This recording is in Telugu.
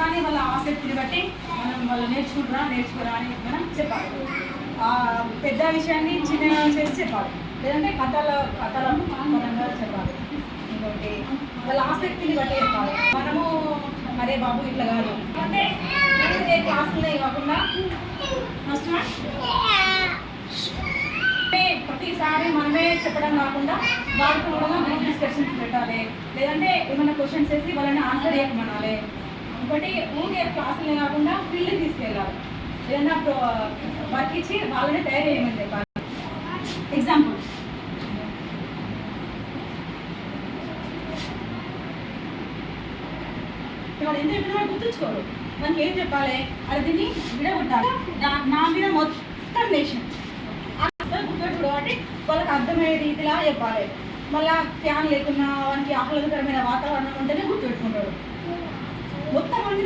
కానీ వాళ్ళ ఆసక్తిని బట్టి మనం వాళ్ళు నేర్చుకోరా అని మనం చెప్పాలి. పెద్ద విషయాన్ని చిన్నగా చేసి చెప్పాలి, లేదంటే కథల పరంగా చెప్పాలి. ఇంకోటి వాళ్ళ ఆసక్తిని బట్టి చెప్పాలి. మనము అరే బాబు ఇట్లా కాదు అంటే క్లాసులే కాకుండా ప్రతిసారి మనమే చెప్పడం కాకుండా వాళ్ళతో కూడా గ్రూప్ డిస్కషన్స్ పెట్టాలి, లేదంటే ఏమైనా క్వశ్చన్స్ వేసి వాళ్ళని ఆన్సర్ చేయమనాలి. ఇంకోటి ఊరికే క్లాసులే కాకుండా ఫీల్డ్కి తీసుకెళ్ళాలి, ఏదైనా వర్క్ ఇచ్చి వాళ్ళని తయారు చేయమని చెప్పాలి. ఎగ్జాంపుల్, వాళ్ళు ఎంత చెప్పినా గుర్తుంచుకోరు. మనకి ఏం చెప్పాలి, అది దీన్ని విడగొట్టాలి, నా మీద మొత్తం నేషన్ గుర్తుపెట్టుడు అంటే వాళ్ళకి అర్థమయ్యే రీతిలా చెప్పాలి. మళ్ళీ ఫ్యాన్ లేకున్నా వానికి ఆహ్లాదకరమైన వాతావరణం ఉంటేనే గుర్తుపెట్టుకుంటాడు. మొత్తం మంది